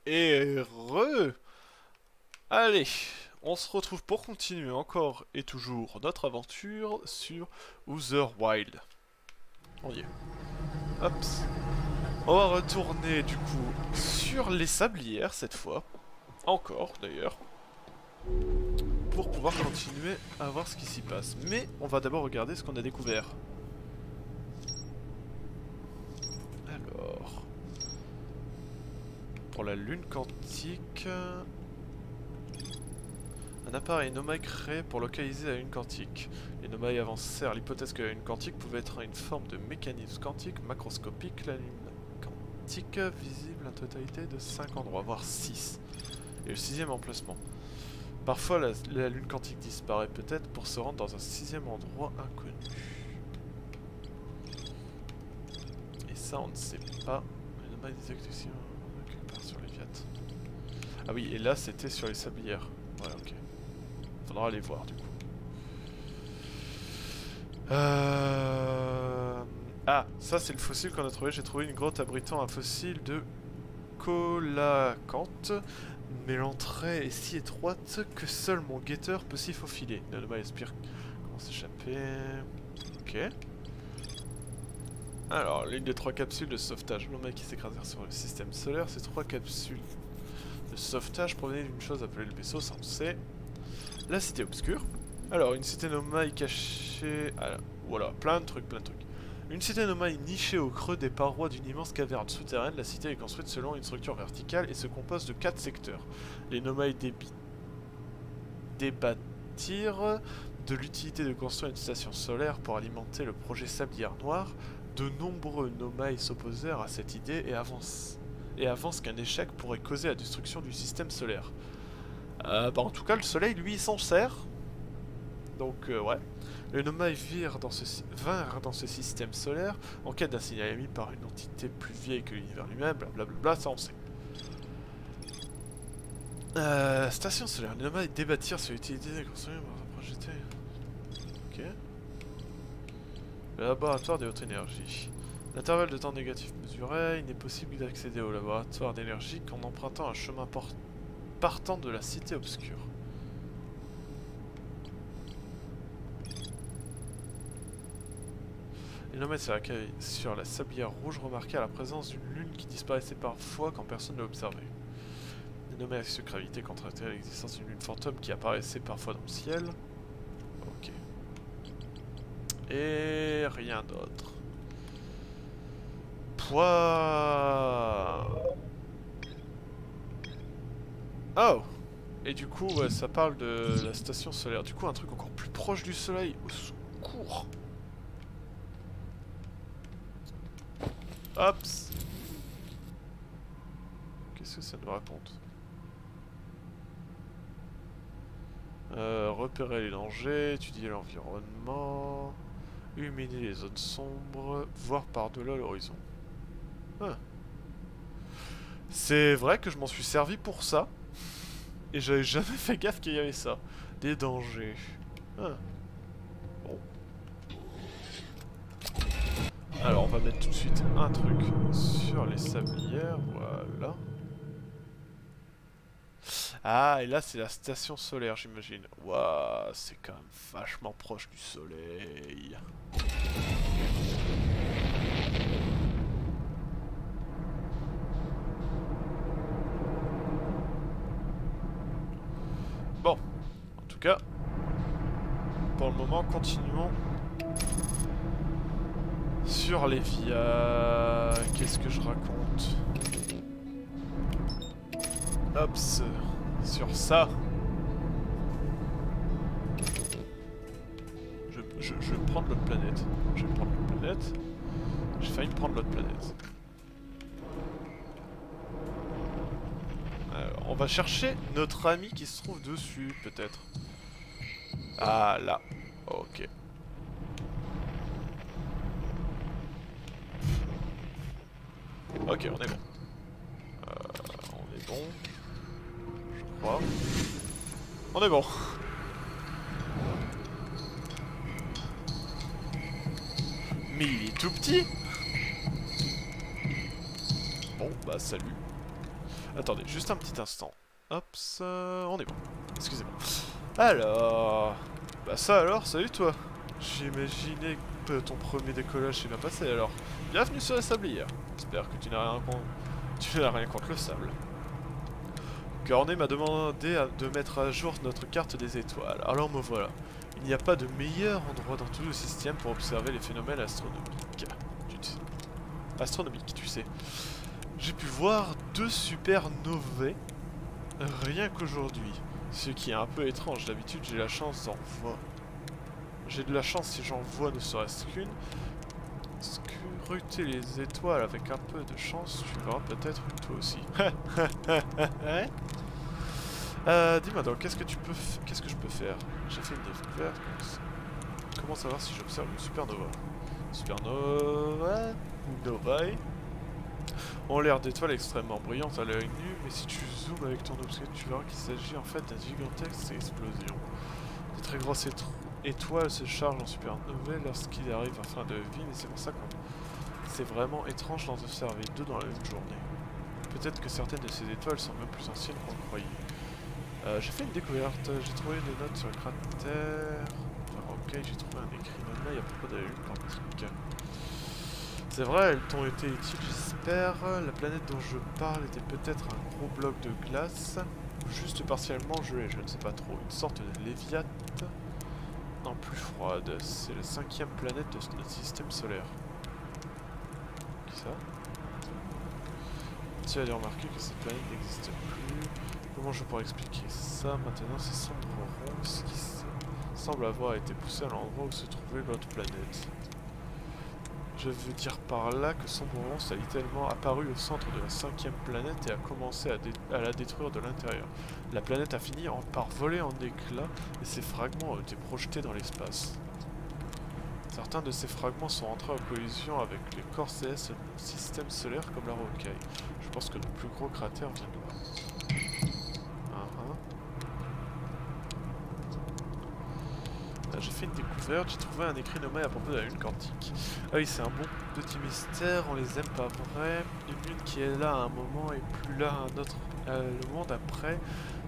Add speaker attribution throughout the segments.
Speaker 1: Et allez, on se retrouve pour continuer encore et toujours notre aventure sur Other Wild. On y est. Hop. On va retourner du coup sur les sablières cette fois. Encore d'ailleurs. Pour pouvoir continuer à voir ce qui s'y passe. Mais on va d'abord regarder ce qu'on a découvert. Alors... Pour la lune quantique... Un appareil Nomai créé pour localiser la lune quantique. Les Nomai avancèrent l'hypothèse que la lune quantique pouvait être une forme de mécanisme quantique macroscopique. La lune quantique visible en totalité de 5 endroits, voire 6. Et le 6e emplacement. Parfois la lune quantique disparaît peut-être pour se rendre dans un 6e endroit inconnu. Et ça on ne sait pas. Les Nomai disaient que quelque part sur les Viates. Ah oui, et là c'était sur les sablières. Ouais, ok. Faudra aller voir du coup. Ah, ça c'est le fossile qu'on a trouvé. J'ai trouvé une grotte abritant un fossile de colacanthe, mais l'entrée est si étroite que seul mon guetteur peut s'y faufiler. Nanoma aspire comment s'échapper. Ok. Alors, l'une des 3 capsules de sauvetage Nomai qui s'écrasèrent sur le système solaire, ces 3 capsules de sauvetage provenaient d'une chose appelée le vaisseau, ça on sait. La cité obscure. Alors, une cité Nomai cachée... Ah, voilà, plein de trucs, Une cité Nomai nichée au creux des parois d'une immense caverne souterraine, la cité est construite selon une structure verticale et se compose de 4 secteurs. Les Nomai débattirent de l'utilité de construire une station solaire pour alimenter le projet Sablière Noire. De nombreux Nomai s'opposèrent à cette idée et avancent qu'un échec pourrait causer la destruction du système solaire. Bah en tout cas, le soleil, lui, il s'en sert. Donc, ouais. Les Nomai vinrent dans ce système solaire en quête d'un signal émis par une entité plus vieille que l'univers lui-même, blablabla, ça on sait. Station solaire. Les Nomai débattirent sur l'utilité de construire un projet. Ok. Le laboratoire de haute énergie. L'intervalle de temps négatif mesuré, il n'est possible d'accéder au laboratoire d'énergie qu'en empruntant un chemin partant de la cité obscure. Les Nomai sur la sablière rouge remarquèrent la présence d'une lune qui disparaissait parfois quand personne ne l'observait. Les Nomai avec gravité contrastaient l'existence d'une lune fantôme qui apparaissait parfois dans le ciel. Ok. Et rien d'autre. Pouah. Oh. Et du coup, ouais, ça parle de la station solaire. Du coup, un truc encore plus proche du soleil. Au secours. Hops. Qu'est-ce que ça nous raconte? Repérer les dangers, étudier l'environnement, illuminer les zones sombres, voir par-delà l'horizon. Ah. C'est vrai que je m'en suis servi pour ça. Et j'avais jamais fait gaffe qu'il y avait ça. Des dangers. Ah. Bon. Alors on va mettre tout de suite un truc sur les sablières, voilà. Ah, et là c'est la station solaire j'imagine. Waouh, c'est quand même vachement proche du soleil. Bon, en tout cas, pour le moment, continuons sur les via... Qu'est-ce que je raconte? Hops, sur ça. Je vais prendre l'autre planète. Je vais prendre l'autre planète. J'ai failli me prendre l'autre planète. Alors, on va chercher notre ami qui se trouve dessus, peut-être. Ah, là. Ok. Ok, on est bon. On est bon. Je crois. On est bon. Mais il est tout petit. Bon, bah salut. Attendez, juste un petit instant. Hop, on est bon. Excusez-moi. Alors... Bah ça alors, salut toi. J'imaginais que ton premier décollage s'est bien passé alors. Bienvenue sur la sablière. J'espère que tu n'as rien contre le sable. Cornet m'a demandé de mettre à jour notre carte des étoiles. Alors me voilà. Il n'y a pas de meilleur endroit dans tout le système pour observer les phénomènes astronomiques. Tu sais. J'ai pu voir 2 supernovae rien qu'aujourd'hui. Ce qui est un peu étrange. D'habitude, j'ai la chance d'en voir. J'ai de la chance si j'en vois ne serait-ce qu'une. Scruter les étoiles avec un peu de chance, tu verras peut-être une toi aussi. Dis-moi donc, qu'est-ce que je peux faire? J'ai fait une découverte. Comment savoir si j'observe une supernova? Supernova ou novae ont l'air d'étoiles extrêmement brillantes à l'œil nu, mais si tu zoomes avec ton obscure, tu verras qu'il s'agit en fait d'une gigantesque explosion. De très grosses étoiles se chargent en supernovae lorsqu'il arrive en fin de vie, mais c'est pour ça qu'on... C'est vraiment étrange d'en observer 2 dans la même journée. Peut-être que certaines de ces étoiles sont même plus anciennes qu'on le croyait. J'ai fait une découverte, j'ai trouvé des notes sur le cratère. Ok, j'ai trouvé un écrit nomaï à propos de la Lune quantique. C'est vrai, elles t'ont été utiles, j'espère. La planète dont je parle était peut-être un gros bloc de glace, ou juste partiellement gelé, je ne sais pas trop. Une sorte de Léviathe. Non, plus froide. C'est la 5e planète de notre système solaire. Qui ça? Tu as dû remarquer que cette planète n'existe plus. Comment je pourrais expliquer ça? Maintenant, c'est Sombre Ronce qui semble avoir été poussé à l'endroit où se trouvait l'autre planète. Je veux dire par là que Sombre Ronce a littéralement apparu au centre de la 5e planète et a commencé à la détruire de l'intérieur. La planète a fini par voler en éclats et ses fragments ont été projetés dans l'espace. Certains de ces fragments sont entrés en collision avec les corps célestes du système solaire comme la rocaille. Je pense que le plus gros cratère vient de là. J'ai fait une découverte, j'ai trouvé un écrit nommé à propos de la Lune quantique. Ah oui, c'est un bon petit mystère, on les aime pas vrai. Une lune qui est là à un moment et plus là à un autre. Le monde après,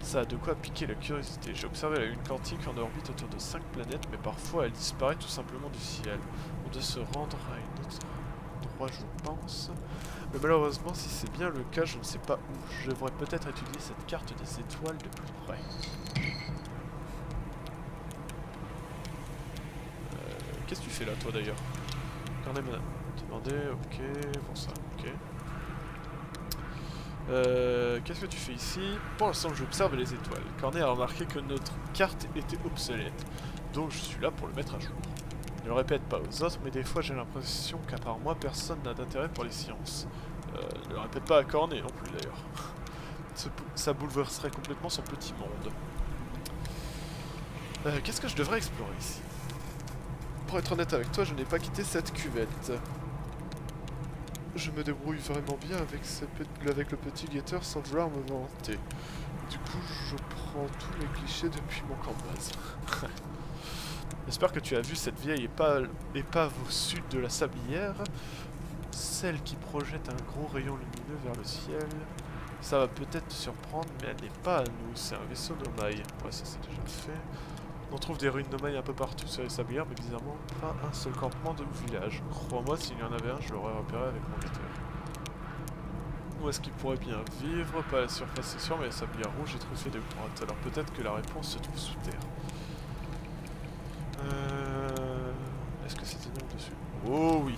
Speaker 1: ça a de quoi piquer la curiosité. J'ai observé la Lune quantique en orbite autour de 5 planètes, mais parfois elle disparaît tout simplement du ciel. On doit se rendre à une autre endroit, je pense. Mais malheureusement, si c'est bien le cas, je ne sais pas où. Je devrais peut-être étudier cette carte des étoiles de plus près. Qu'est-ce que tu fais là, toi d'ailleurs? Carnet m'a demandé, ok, bon ça, ok. Qu'est-ce que tu fais ici? Pour l'instant, j'observe les étoiles. Cornet a remarqué que notre carte était obsolète, donc je suis là pour le mettre à jour. Ne le répète pas aux autres, mais des fois j'ai l'impression qu'à part moi, personne n'a d'intérêt pour les sciences. Ne le répète pas à Cornet non plus d'ailleurs. Ça bouleverserait complètement son petit monde. Qu'est-ce que je devrais explorer ici? Pour être honnête avec toi, je n'ai pas quitté cette cuvette. Je me débrouille vraiment bien avec le petit guetteur sans vouloir me vanter. Du coup, je prends tous mes clichés depuis mon camp de base. J'espère que tu as vu cette vieille épave au sud de la sablière. Celle qui projette un gros rayon lumineux vers le ciel. Ça va peut-être te surprendre, mais elle n'est pas à nous. C'est un vaisseau nomaï. Ouais, ça c'est déjà fait. On trouve des ruines nomaï un peu partout sur les sablières, mais bizarrement pas un seul campement de village. Crois-moi, s'il y en avait un, je l'aurais repéré avec mon guetteur. Où est-ce qu'il pourrait bien vivre? Pas à la surface, c'est sûr, mais la sablière rouge est truffée de grottes. Alors peut-être que la réponse se trouve sous terre. Est-ce que c'est énorme dessus? Oh oui!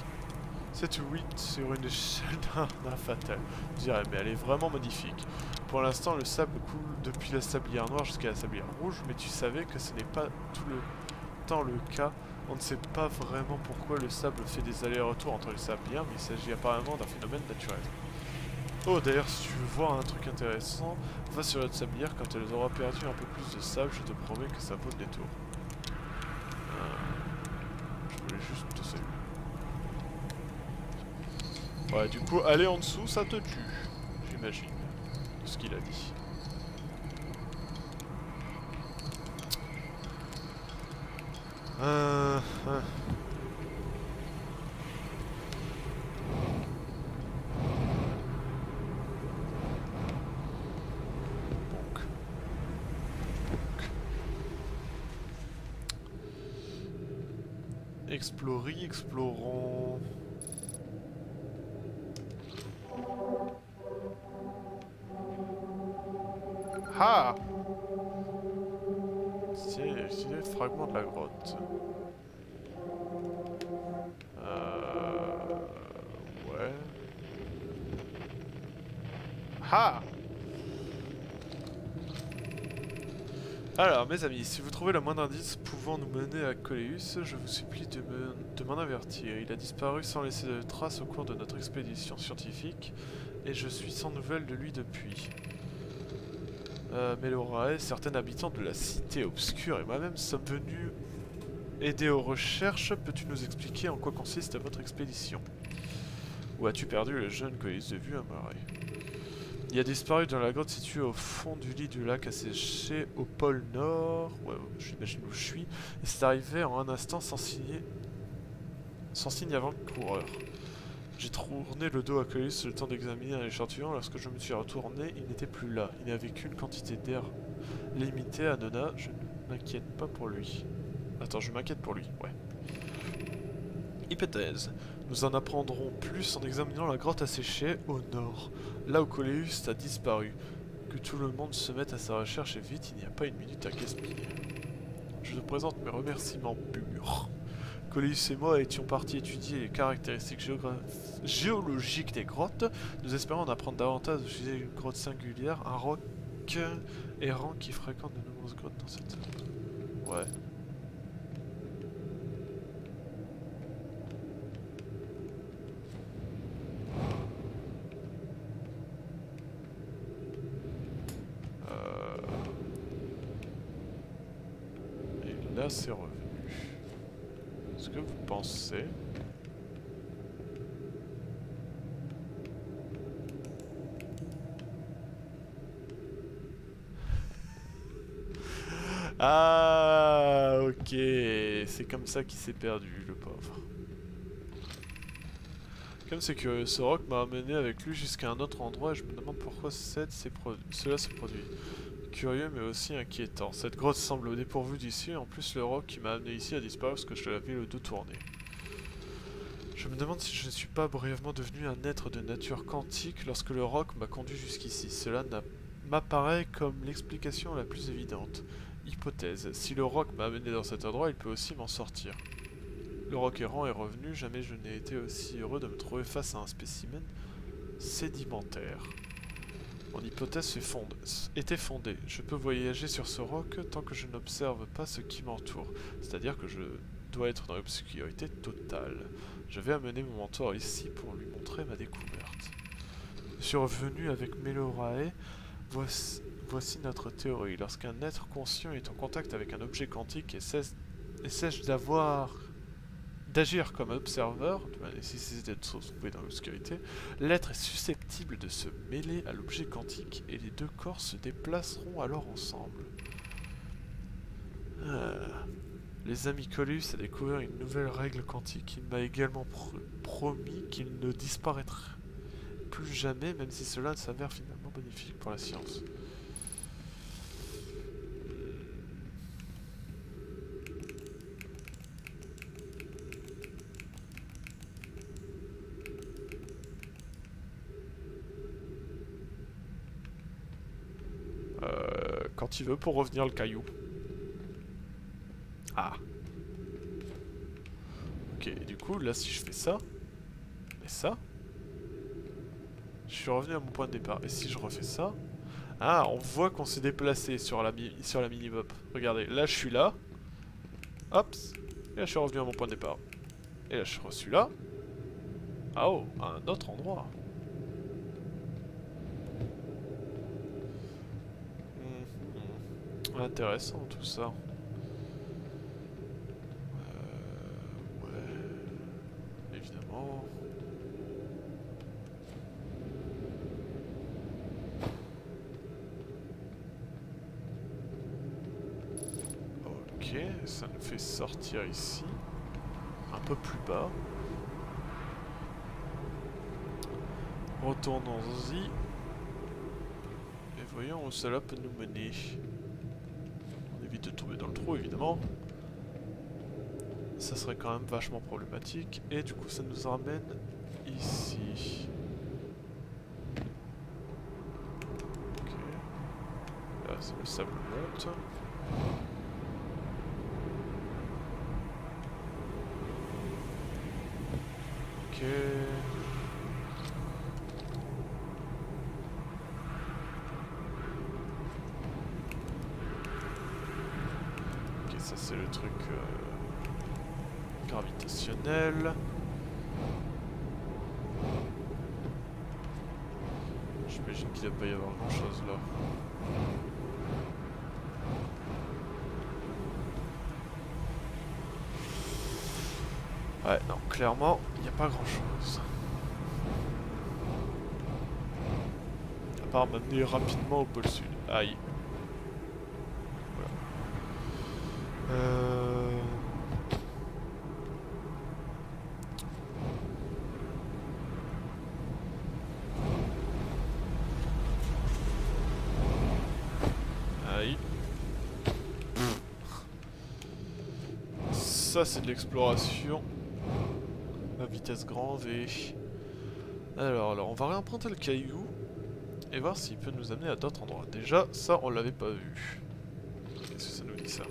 Speaker 1: C'est 8 sur une échelle d'un fatal. Je dirais, mais elle est vraiment magnifique. Pour l'instant, le sable coule depuis la sablière noire jusqu'à la sablière rouge, mais tu savais que ce n'est pas tout le temps le cas. On ne sait pas vraiment pourquoi le sable fait des allers-retours entre les sablières, mais il s'agit apparemment d'un phénomène naturel. Oh, d'ailleurs, si tu veux voir un truc intéressant, va sur la sablière quand elle aura perdu un peu plus de sable, je te promets que ça vaut le détour. Je voulais juste te saluer. Ouais, du coup, aller en dessous, ça te tue, j'imagine, de ce qu'il a dit. Explorons... Ah! C'est le fragment de la grotte. Ouais. Ah! Alors, mes amis, si vous trouvez le moindre indice pouvant nous mener à Coléus, je vous supplie de m'en avertir. Il a disparu sans laisser de traces au cours de notre expédition scientifique, et je suis sans nouvelles de lui depuis. Melorae, certains habitants de la cité obscure et moi-même sommes venus aider aux recherches. Peux-tu nous expliquer en quoi consiste votre expédition? Où as-tu perdu le jeune Coléus de vue à Marais? Il a disparu dans la grotte située au fond du lit du lac asséché au pôle Nord. Ouais, j'imagine où je suis. Et c'est arrivé en un instant sans signe avant-coureur. J'ai tourné le dos à Coléus le temps d'examiner un échantillon. Lorsque je me suis retourné, il n'était plus là. Il n'avait qu'une quantité d'air limitée à Nona. Je ne m'inquiète pas pour lui. Attends, je m'inquiète pour lui, ouais. Hypothèse. Nous en apprendrons plus en examinant la grotte asséchée au nord, là où Coléus a disparu. Que tout le monde se mette à sa recherche et vite, il n'y a pas une minute à gaspiller. Je te présente mes remerciements purs. Coléus et moi étions partis étudier les caractéristiques géologiques des grottes. Nous espérons en apprendre davantage au sujet d'une grotte singulière, un roc errant qui fréquente de nombreuses grottes dans cette zone. Ouais. Et là, c'est revenu. Est-ce que vous pensez... Ah, ok. C'est comme ça qu'il s'est perdu, le pauvre. Comme c'est curieux, ce roc m'a amené avec lui jusqu'à un autre endroit et je me demande pourquoi cela se produit. Curieux mais aussi inquiétant. Cette grotte semble dépourvue d'ici, en plus le roc qui m'a amené ici a disparu parce que je l'avais le dos tourné. Je me demande si je ne suis pas brièvement devenu un être de nature quantique lorsque le roc m'a conduit jusqu'ici. Cela m'apparaît comme l'explication la plus évidente. Hypothèse. Si le roc m'a amené dans cet endroit, il peut aussi m'en sortir. Le roc errant est revenu, jamais je n'ai été aussi heureux de me trouver face à un spécimen sédimentaire. Mon hypothèse était fondée. Je peux voyager sur ce roc tant que je n'observe pas ce qui m'entoure. C'est-à-dire que je dois être dans l'obscurité totale. Je vais amener mon mentor ici pour lui montrer ma découverte. Je suis revenu avec Melorae. Voici notre théorie. Lorsqu'un être conscient est en contact avec un objet quantique et cesse d'agir comme observeur, de la nécessité de se retrouver dans l'obscurité, l'être est susceptible de se mêler à l'objet quantique et les deux corps se déplaceront alors ensemble. Les amis Coléus a découvert une nouvelle règle quantique. Il m'a également promis qu'il ne disparaîtrait plus jamais, même si cela s'avère finalement bénéfique pour la science. Quand il veut pour revenir le caillou. Ah. Ok, et du coup, là, si je fais ça, et ça, je suis revenu à mon point de départ. Et si je refais ça, ah, on voit qu'on s'est déplacé sur la mini-map. Regardez, là, je suis là. Hop. Et là, je suis revenu à mon point de départ. Et là, je suis là. Ah oh, à un autre endroit. Intéressant tout ça. Ouais. Évidemment. Ok, ça nous fait sortir ici. Un peu plus bas. Retournons-y. Et voyons où cela peut nous mener. On évite de tomber dans le trou, évidemment. ça serait quand même vachement problématique. Et du coup, ça nous ramène ici. Ok. Là, le sable monte. Ok. Ok, ça c'est le truc gravitationnel. J'imagine qu'il ne va pas y avoir grand chose là. Ouais, non, clairement, il n'y a pas grand chose. À part m'amener rapidement au pôle sud. Aïe. Voilà. Aïe. Ça, c'est de l'exploration. À vitesse grand V. Alors, on va réemprunter le caillou et voir s'il peut nous amener à d'autres endroits. Déjà, ça, on l'avait pas vu. Qu'est-ce que ça nous dit ça?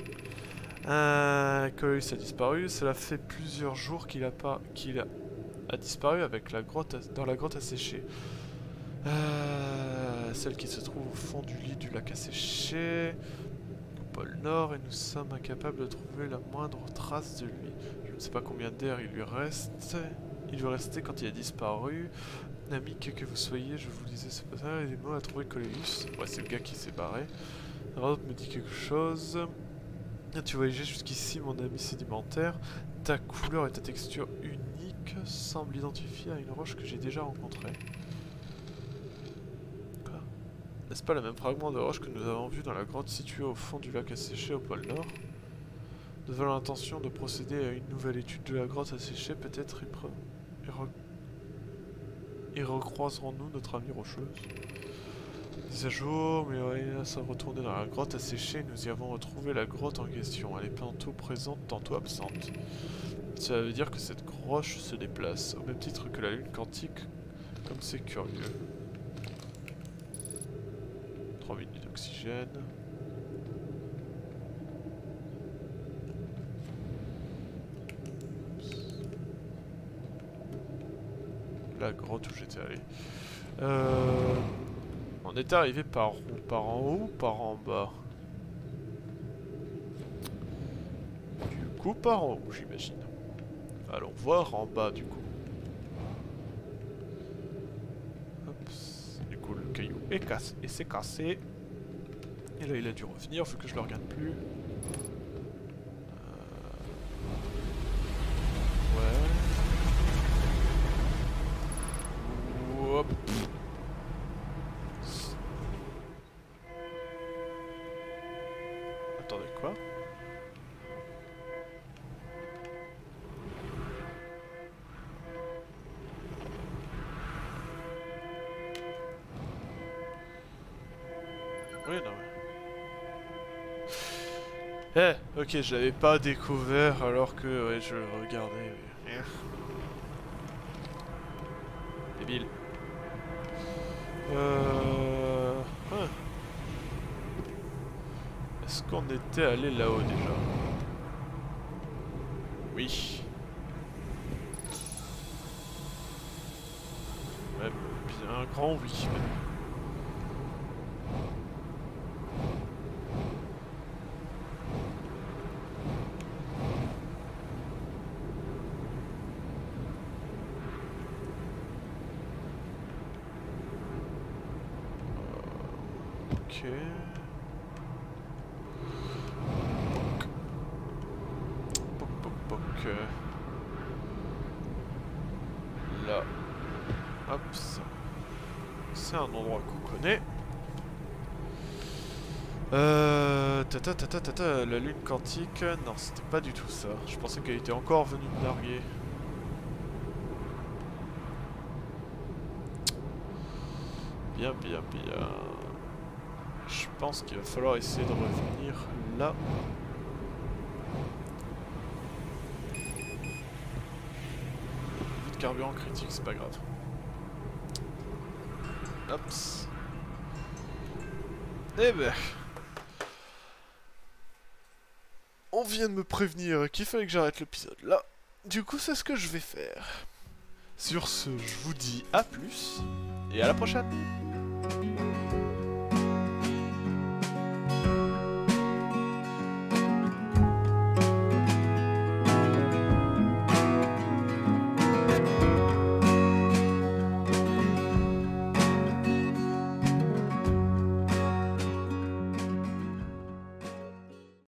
Speaker 1: Colossus a disparu. Cela fait plusieurs jours qu'il a disparu avec la grotte dans la grotte asséchée. Celle qui se trouve au fond du lit du lac asséché. Au pôle Nord, et nous sommes incapables de trouver la moindre trace de lui. Je ne sais pas combien d'air il lui reste. Il lui restait quand il a disparu. Ami, que vous soyez, je vous lisais ce passage, aidez-moi à trouver Colossus. Ouais, c'est le gars qui s'est barré. Rod me dit quelque chose. Tu voyageais jusqu'ici, mon ami sédimentaire. Ta couleur et ta texture unique semblent identifier à une roche que j'ai déjà rencontrée. Quoi? N'est-ce pas le même fragment de roche que nous avons vu dans la grotte située au fond du lac asséché au pôle Nord? Nous avons l'intention de procéder à une nouvelle étude de la grotte asséchée, peut-être et recroiserons-nous notre amie rocheuse. Mise à jour, mais ouais, sans retourner dans la grotte asséchée, nous y avons retrouvé la grotte en question. Elle est tantôt présente, tantôt absente. Cela veut dire que cette roche se déplace, au même titre que la lune quantique, comme c'est curieux. 3 minutes d'oxygène. La grotte où j'étais allé. On était arrivé par où? Par en haut ou par en bas? Du coup, par en haut, j'imagine. Allons voir en bas, du coup. Hop. Du coup, le caillou est cassé et c'est cassé. Et là, il a dû revenir, faut que je le regarde plus. Ouais. Hop. Attendez, quoi? Oui, non, ouais. Eh, ok, je l'avais pas découvert alors que ouais, je le regardais. Débile. Hein. Est-ce qu'on était allé là-haut déjà? Oui. Ouais, bien grand oui. Ok. Poc. Là. Hop. C'est un endroit qu'on connaît. La lune quantique. Non, c'était pas du tout ça. Je pensais qu'elle était encore venue me larguer. Bien. Je pense qu'il va falloir essayer de revenir là. de carburant critique, c'est pas grave. Hops. Eh ben... On vient de me prévenir qu'il fallait que j'arrête l'épisode là. Du coup, c'est ce que je vais faire. Sur ce, je vous dis à plus, et à la prochaine.